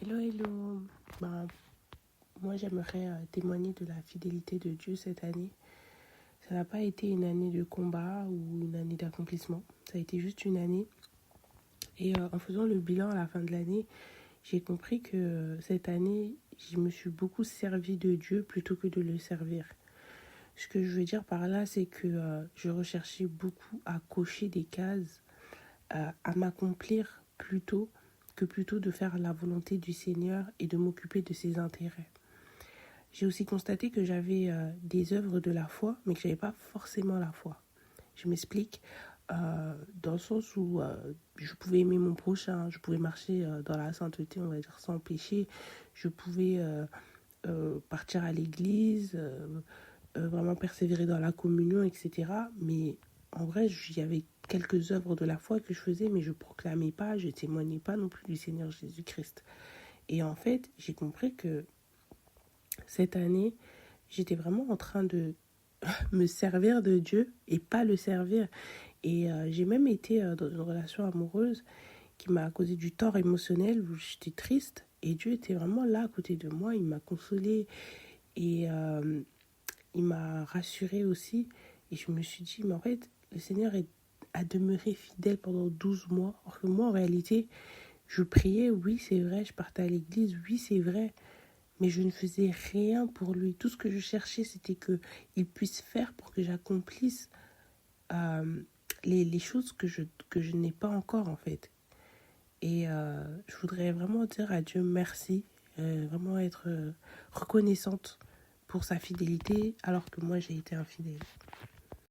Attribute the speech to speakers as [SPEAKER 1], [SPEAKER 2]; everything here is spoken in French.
[SPEAKER 1] Hello, hello. Moi, j'aimerais témoigner de la fidélité de Dieu cette année. Ça n'a pas été une année de combat ou une année d'accomplissement. Ça a été juste une année. Et en faisant le bilan à la fin de l'année, j'ai compris que cette année, je me suis beaucoup servi de Dieu plutôt que de le servir. Ce que je veux dire par là, c'est que je recherchais beaucoup à cocher des cases, à m'accomplir plutôt de faire la volonté du Seigneur et de m'occuper de ses intérêts. J'ai aussi constaté que j'avais des œuvres de la foi, mais que je n'avais pas forcément la foi. Je m'explique, dans le sens où je pouvais aimer mon prochain, je pouvais marcher dans la sainteté, on va dire, sans péché, je pouvais partir à l'église, vraiment persévérer dans la communion, etc. Mais en vrai, il y avait quelques œuvres de la foi que je faisais, mais je ne proclamais pas, je ne témoignais pas non plus du Seigneur Jésus-Christ. Et en fait, j'ai compris que cette année, j'étais vraiment en train de me servir de Dieu et pas le servir. Et j'ai même été dans une relation amoureuse qui m'a causé du tort émotionnel où j'étais triste. Et Dieu était vraiment là à côté de moi. Il m'a consolée et il m'a rassurée aussi. Et je me suis dit, mais en fait, le Seigneur a demeuré fidèle pendant 12 mois. Alors que moi, en réalité, je priais, oui, c'est vrai, je partais à l'église, oui, c'est vrai. Mais je ne faisais rien pour lui. Tout ce que je cherchais, c'était qu'il puisse faire pour que j'accomplisse euh, les choses que je n'ai pas encore, en fait. Et je voudrais vraiment dire à Dieu merci, vraiment être reconnaissante pour sa fidélité, alors que moi, j'ai été infidèle.